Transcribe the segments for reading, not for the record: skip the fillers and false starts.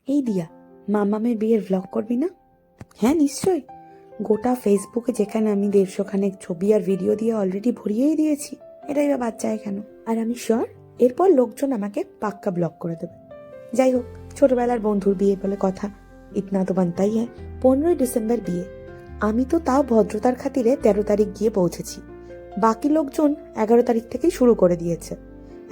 এই দিয়া, মামামের বিয়ের ভ্লগ করবি না? হ্যাঁ নিশ্চয়ই, গোটা ফেসবুকে যেখানে আমি 150 খানেক ছবি আর ভিডিও দিয়ে অলরেডি ভরিয়েই দিয়েছি, এটাই বা বাদ যায় কেন? আর আমি শিওর এরপর লোকজন আমাকে পাক্কা ব্লগ করে দেবে। যাই হোক, ছোটবেলার বন্ধুর বিয়ে বলে কথা, ইতনা তো বানতাই হ্যাঁ। 15ই ডিসেম্বর বিয়ে, আমি তো তাও ভদ্রতার খাতিরে 13 তারিখ গিয়ে পৌঁছেছি। বাকি লোকজন 11 তারিখ থেকেই শুরু করে দিয়েছে।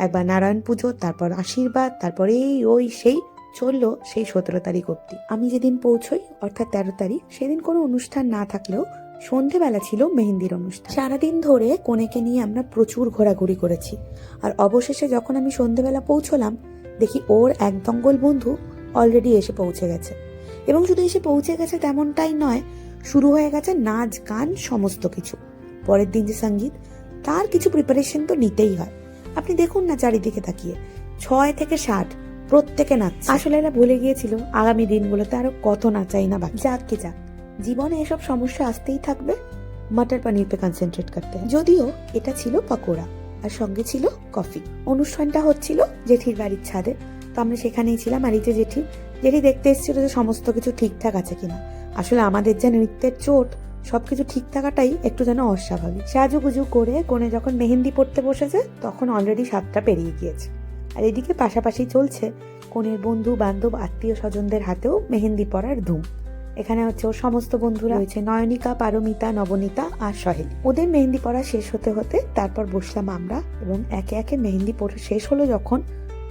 একবার নারায়ণ পুজো, তারপর আশীর্বাদ, তারপর এই ওই সেই চললো সেই 17 তারিখ অব্দি। আমি যেদিন পৌঁছই অর্থাৎ 13 তারিখ, সেদিন কোনো অনুষ্ঠান না থাকলেও সন্ধেবেলা ছিল মেহেন্দির অনুষ্ঠান। সারাদিন ধরে কনেকে নিয়ে আমরা প্রচুর ঘোরাঘুরি করেছি। আর অবশেষে যখন আমি সন্ধেবেলা পৌঁছলাম, দেখি ওর এক দঙ্গল বন্ধু অলরেডি এসে পৌঁছে গেছে। এবং শুধু এসে পৌঁছে গেছে তেমনটাই নয়, শুরু হয়ে গেছে নাচ গান সমস্ত কিছু। পরের দিন যে সঙ্গীত, তার কিছু প্রিপারেশন তো নিতেই হয়। আপনি দেখুন না চারিদিকে তাকিয়ে, 6 থেকে 60 প্রত্যেকে নাচছে। আসলে এরা ভুলে গিয়েছিল আগামী দিনগুলোতে আরো কত নাচাই না বাকি। যাক কি যাক, জীবনে এসব সমস্যা আসতেই থাকবে, মটর পনির পে কনসেন্ট্রেট করতে হয়। যদিও এটা ছিল পকোড়া আর সঙ্গে ছিল কফি। অনুষ্ঠানটা হচ্ছিল জেঠির বাড়ির ছাদে, তো আমরা সেখানেই ছিলাম। আর এই যে জেঠি দেখতে এসেছিল যে সমস্ত কিছু ঠিকঠাক আছে কিনা। আসলে আমাদের যে নৃত্যের চোট, সবকিছু ঠিক থাকাটাই একটু যেন অস্বাভাবিক। সাজুগুজু করে কোণে যখন মেহেন্দি পড়তে বসেছে, তখন অলরেডি 7টা পেরিয়ে গিয়েছে। আর এদিকে পাশাপাশি চলছে কোণের বন্ধু বান্ধব আত্মীয় স্বজনদের হাতেও মেহেন্দি পরার ধুম। এখানে হচ্ছে ওর সমস্ত বন্ধুরা রয়েছে, নয়নিকা, পারমিতা, নবনীতা আর সহেলি। ওদের মেহেন্দি পড়া শেষ হতে হতে তারপর বসলাম আমরা, এবং একে একে মেহেন্দি পড়া শেষ হলো যখন,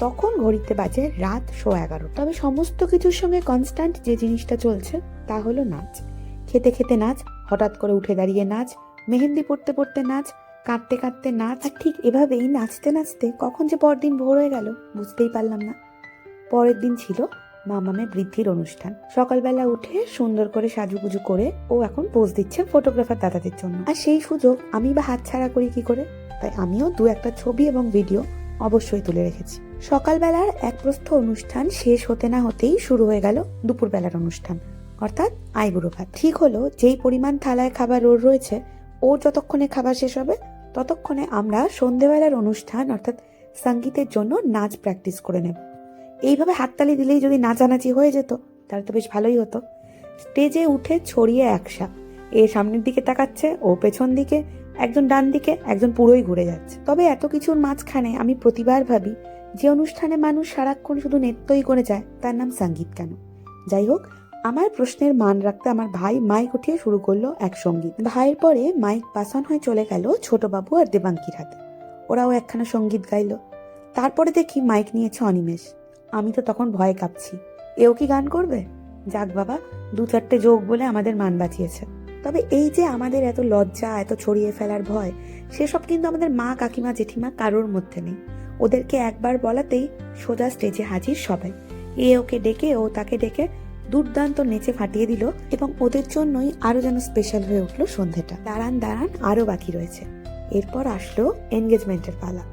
তখন ঘড়িতে বাজে রাত 11:15। তবে সমস্ত কিছুর সঙ্গে কনস্ট্যান্ট যে জিনিসটা চলছে তা হলো নাচ। খেতে খেতে নাচ, হঠাৎ করে উঠে দাঁড়িয়ে নাচ, মেহেন্দি পড়তে পড়তে নাচ, কাঁদতে কাঁদতে নাচ। আর ঠিক এভাবেই নাচতে নাচতে কখন যে পরদিন ভোর হয়ে গেল বুঝতেই পারলাম না। পরের দিন ছিল মামামের বৃদ্ধির অনুষ্ঠান। সকালবেলা উঠে সুন্দর করে সাজুগুজু করে ও এখন পোজ দিচ্ছে ফটোগ্রাফার দাদাদের জন্য। আর সেই সুযোগ আমি বা হাতছাড়া করি কি করে? তাই আমিও 2-1টা ছবি এবং ভিডিও অবশ্যই তুলে রেখেছি। সকালবেলার এক প্রস্থ অনুষ্ঠান শেষ হতে না হতেই শুরু হয়ে গেল দুপুরবেলার অনুষ্ঠান, অর্থাৎ আইবুড়ো ভাত। ঠিক হলো যেই পরিমাণ থালায় খাবার ওর রয়েছে, ওর যতক্ষণে খাবার শেষ হবে ততক্ষণে আমরা সন্ধেবেলার অনুষ্ঠান অর্থাৎ সঙ্গীতের জন্য নাচ প্র্যাকটিস করে নেব। এইভাবে হাততালি দিলেই যদি নাচানাচি হয়ে যেত তাহলে তো বেশ ভালোই হতো। স্টেজে উঠে ছড়িয়ে একসা, এ সামনের দিকে তাকাচ্ছে, ও পেছন দিকে, একজন ডান দিকে, একজন পুরোই ঘুরে যাচ্ছে। তবে এত কিছুর মাঝখানে আমি প্রতিবার ভাবি, যে অনুষ্ঠানে মানুষ সারাক্ষণ শুধু নৃত্যই করে যায় তার নাম সঙ্গীত কেন? যাই হোক, আমার প্রশ্নের মান রাখতে আমার ভাই মাইক উঠিয়ে শুরু করলো এক সঙ্গীত। ভাইয়ের পরে মাইক পাসান হয়ে চলে গেল ছোট বাবু আর দেবাঙ্কির হাতে। ওরাও একখানা সঙ্গীত গাইলো। তারপরে দেখি মাইক নিয়েছে অনিমেষ। আমি তো তখন ভয়ে কাঁপছি, এও কি গান করবে? যাক বাবা, 2-4টে যোগ বলে আমাদের মান বাঁচিয়েছে। তবে এই যে আমাদের এত লজ্জা, এত ছড়িয়ে ফেলার ভয়, সেসব কিন্তু আমাদের মা, কাকিমা, জেঠিমা কারোর মধ্যে নেই। ওদেরকে একবার বলাতেই সোজা স্টেজে হাজির সবাই। এ ওকে ডেকে, ও তাকে ডেকে দুর্দান্ত নেচে ফাটিয়ে দিল, এবং ওদের জন্যই আরো যেন স্পেশাল হয়ে উঠলো সন্ধেটা। দাঁড়ান আরো বাকি রয়েছে। এরপর আসলো এনগেজমেন্টের পালা।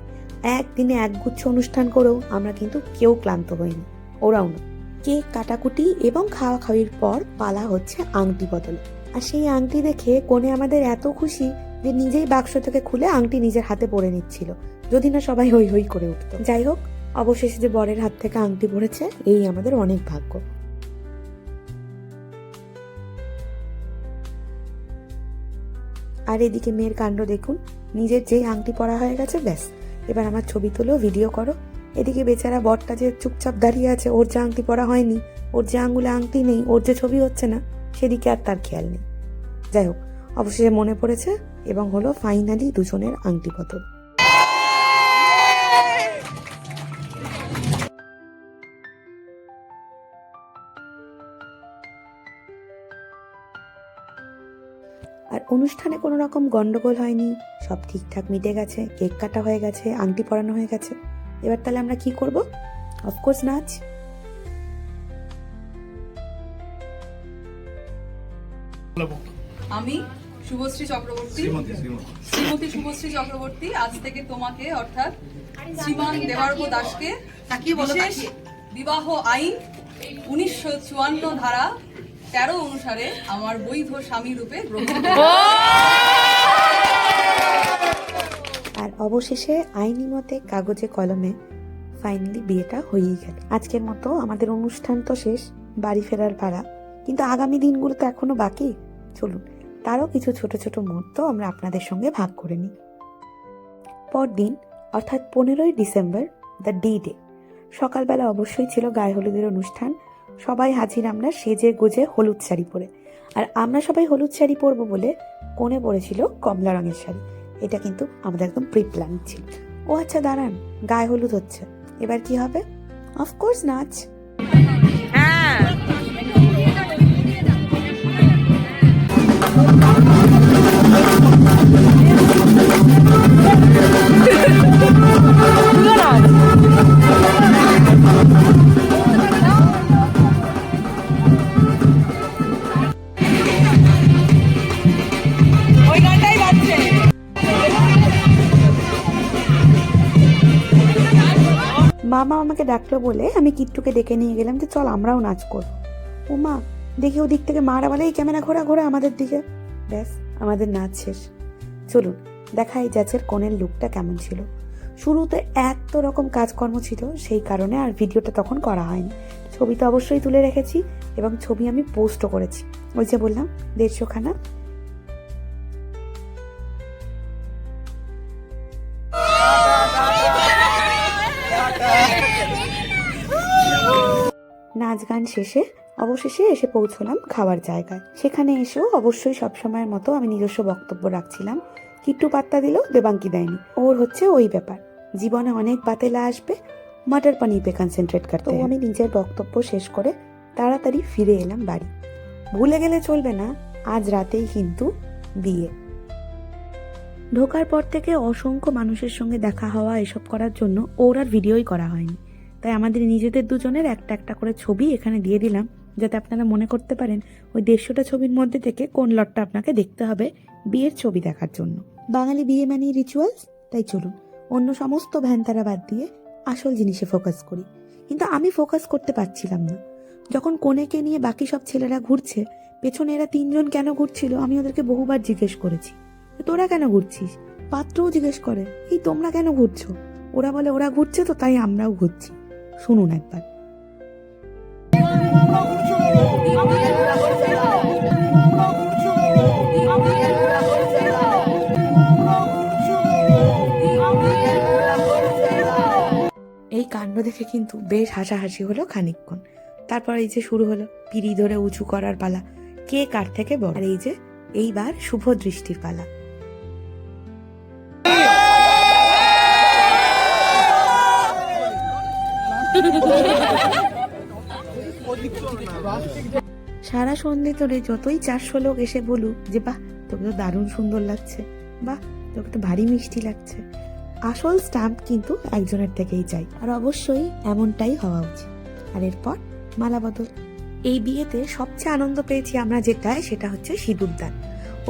একদিনে একগুচ্ছ অনুষ্ঠান করেও আমরা কিন্তু কেউ ক্লান্ত হইনি, ওরাও না। কেক কাটাকুটি এবং খাওয়া খাওয়ির পর পালা হচ্ছে আংটি বদলে। আর সেই আংটি দেখে কোণে আমাদের এত খুশি যে নিজেই বাক্স থেকে খুলে আংটি নিজের হাতে পরে নিচ্ছিল, যদি না সবাই হই হই করে উঠতো। যাই হোক, অবশেষে যে বরের হাত থেকে আংটি পড়েছে, এই আমাদের অনেক ভাগ্য। আর এদিকে মেয়ের কাণ্ড দেখুন, নিজের যেই আংটি পরা হয়ে গেছে, ব্যাস এবার আমার ছবি তুলো, ভিডিও করো। এদিকে বেচারা বরটা যে চুপচাপ দাঁড়িয়ে আছে, ওর যে আংটি পরা হয়নি, ওর যে আঙুলে আংটি নেই, ওর যে ছবি হচ্ছে না, সেদিকে আর তার খেয়াল নেই। যাই হোক, অবশেষে মনে পড়েছে এবং হলো ফাইনালি দুজনের আংটি বদল। আর অনুষ্ঠানে কোনো রকম গন্ডগোল হয়নি, সব ঠিকঠাক মিটে গেছে, কেক কাটা হয়ে গেছে, আংটি পরানো হয়ে গেছে। এবার তাহলে আমরা কি করব? অফকোর্স নাচ। আমি শুভশ্রী চক্রবর্তী, শ্রীমতী শুভশ্রী চক্রবর্তী, আজ থেকে তোমাকে অর্থাৎ শ্রীমান দেবার্ঘ দাসকে বিশেষ বিবাহ আইন 1954 ধারা 13 অনুসারে আমার বৈধ স্বামী রূপে গ্রহণ করব। আর অবশেষে আইনি মতে কাগজে কলমে ফাইনালি বিয়েটা হয়েই গেল। আজকের মতো আমাদের অনুষ্ঠান তো শেষ, বাড়ি ফেরার পালা। কিন্তু আগামী দিনগুলো তো এখনো বাকি। চলুন তারও কিছু ছোট ছোট মুহূর্ত আমরা আপনাদের সঙ্গে ভাগ করে নিই। পরদিন অর্থাৎ 15ই ডিসেম্বর, দ্য ডে, সকালবেলা অবশ্যই ছিল গায়ে হলুদের অনুষ্ঠান। সবাই হাজির আমরা সেজে গুজে হলুদ শাড়ি পরে। আর আমরা সবাই হলুদ শাড়ি পরবো বলে কোণে পরেছিল কমলা রঙের শাড়ি। এটা কিন্তু আমাদের একদম প্রি প্ল্যান ছিল। ও আচ্ছা দাঁড়ান, গায়ে হলুদ হচ্ছে, এবার কি হবে? অফকোর্স নাচ। মামা আমাকে ডাকলো বলে আমি কিট্টুকে ডেকে নিয়ে গেলাম যে চল আমরাও নাচ করব। ও মা, দেখি ওদিক থেকে মারা বলে এই ক্যামেরা ঘোরা ঘোরা আমাদের দিকে। ব্যাস, আমাদের নাচ শেষ। চলুন দেখা এই জাজের কোণের লুকটা কেমন ছিল। শুরুতে এত রকম কাজকর্ম ছিল, সেই কারণে আর ভিডিওটা তখন করা হয়নি। ছবি তো অবশ্যই তুলে রেখেছি এবং ছবি আমি পোস্টও করেছি, ওই যে বললাম 150খানা। নাচ গান শেষে অবশেষে এসে পৌঁছলাম খাওয়ার জায়গায়। সেখানে এসেও অবশ্যই সবসময়ের মতো আমি নিজস্ব বক্তব্য রাখছিলাম। কিট্টু পাত্তা দিল, দেবাঙ্কি দেয়নি। ওর হচ্ছে ওই ব্যাপার, জীবনে অনেক বাতেলা আসবে, মটর পনির পে কনসেন্ট্রেট করতে। আমি নিজের বক্তব্য শেষ করে তাড়াতাড়ি ফিরে এলাম বাড়ি। ভুলে গেলে চলবে না, আজ রাতেই কিন্তু বিয়ে। ঢোকার পর থেকে অসংখ্য মানুষের সঙ্গে দেখা হওয়া, এসব করার জন্য ওর আর ভিডিওই করা হয়নি। তাই আমাদের নিজেদের দুজনের একটা একটা করে ছবি এখানে দিয়ে দিলাম, যাতে আপনারা মনে করতে পারেন ওই 150টা ছবির মধ্যে থেকে কোন লটটা আপনাকে দেখতে হবে বিয়ের ছবি দেখার জন্য। বাঙালি বিয়ে মানেই রিচুয়ালস, তাই চলুন অন্য সমস্ত ভ্যানতারা বাদ দিয়ে আসল জিনিসে ফোকাস করি। কিন্তু আমি ফোকাস করতে পারছিলাম না। যখন কনেকে নিয়ে বাকি সব ছেলেরা ঘুরছে, পেছনে এরা 3 জন কেন ঘুরছিল আমি ওদেরকে বহুবার জিজ্ঞেস করেছি, তোরা কেন ঘুরছিস? পাত্রও জিজ্ঞেস করে, এই তোমরা কেন ঘুরছো? ওরা বলে ওরা ঘুরছে তো তাই আমরাও ঘুরছি। শুনুন একবার। এই কাণ্ড দেখে কিন্তু বেশ হাসাহাসি হলো খানিকক্ষণ। তারপর এই যে শুরু হলো পিড়ি ধরে উঁচু করার পালা, কে কার থেকে বড়। আর এই যে এইবার শুভ দৃষ্টির পালা। সারা সন্ধে ধরে যতই 400 লোক এসে বলুক যে বাহ তোকে তো দারুণ সুন্দর লাগছে, বাহ তোকে তো ভারী মিষ্টি লাগছে, আসল স্ট্যাম্প কিন্তু একজনের থেকেই চাই। আর অবশ্যই এমনটাই হওয়া উচিত। আর এরপর মালা বদল। এই বিয়েতে সবচেয়ে আনন্দ পেয়েছি আমরা যেটায়, সেটা হচ্ছে সিঁদুরদান।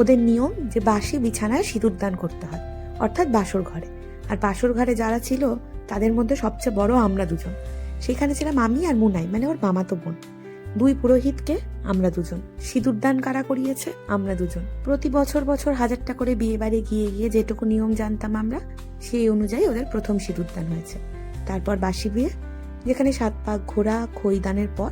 ওদের নিয়ম যে বাসি বিছানায় সিঁদুরদান করতে হয়, অর্থাৎ বাসর ঘরে। আর বাসর ঘরে যারা ছিল তাদের মধ্যে সবচেয়ে বড় আমরা দুজন। সেখানে ছিলাম আমি আর মুনাই, মানে ওর মামাতো বোন। 2 পুরোহিতকে আমরা দুজন, সিঁদুরদান কারা করিয়েছে আমরা দুজন। প্রতি বছর 1000টা করে বিয়ে বাড়ি গিয়ে গিয়ে যেটুকু নিয়ম জানতাম আমরা, সেই অনুযায়ী ওদের প্রথম সিঁদুরদান হয়েছে। তারপর বাসি বিয়ে, যেখানে 7 পাক ঘোরা, খইদানের পর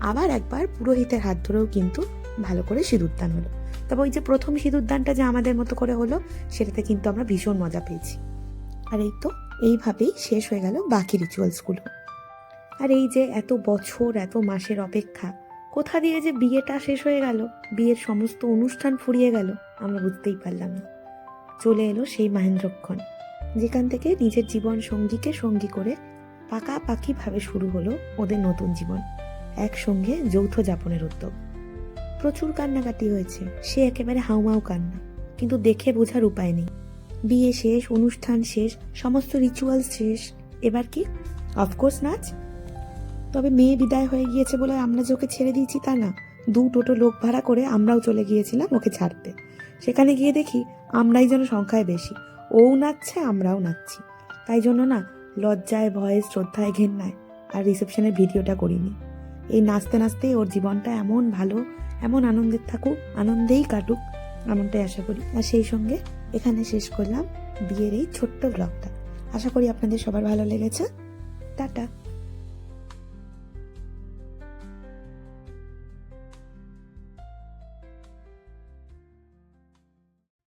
আবার একবার পুরোহিতের হাত ধরেও কিন্তু ভালো করে সিঁদুরদান হলো। তবে ওই যে প্রথম সিঁদুরদানটা যে আমাদের মতো করে হলো, সেটাতে কিন্তু আমরা ভীষণ মজা পেয়েছি। আর এই তো এইভাবেই শেষ হয়ে গেল বাকি রিচুয়ালসগুলো। আর এই যে এত বছর এত মাসের অপেক্ষা, কোথা দিয়ে যে বিয়েটা শেষ হয়ে গেল, বিয়ের সমস্ত অনুষ্ঠান ফুরিয়ে গেল, আমরা বুঝতেই পারলাম না। চলে এলো সেই মহেন্দ্রক্ষণ, যেখান থেকে নিজের জীবন সঙ্গীকে সঙ্গী করে পাকাপাকিভাবে শুরু হলো ওদের নতুন জীবন, একসঙ্গে যৌথ যাপনের উদ্যোগ। প্রচুর কান্নাকাটি হয়েছে, সে একেবারে হাউমাউ কান্না, কিন্তু দেখে বোঝার উপায় নেই। বিয়ে শেষ, অনুষ্ঠান শেষ, সমস্ত রিচুয়াল শেষ, এবার কি? অফকোর্স নাচ। তবে মেয়ে বিদায় হয়ে গিয়েছে বলে আমরা যে ওকে ছেড়ে দিয়েছি তা না। 2 টোটো লোক ভাড়া করে আমরাও চলে গিয়েছিলাম ওকে ছাড়তে। সেখানে গিয়ে দেখি আমরাই যেন সংখ্যায় বেশি, ও নাচছে আমরাও নাচছি। তাই জন্য না লজ্জায়, ভয়ে, শ্রদ্ধায়, ঘেন্নায় আর রিসেপশনের ভিডিওটা করিনি। এই নাচতে নাচতেই ওর জীবনটা এমন ভালো, এমন আনন্দের থাকুক, আনন্দেই কাটুক, এমনটাই আশা করি। আর সেই সঙ্গে এখানে শেষ করলাম বিয়ের এই ছোট্ট ব্লগটা। আশা করি আপনাদের সবার ভালো লেগেছে। টাটা।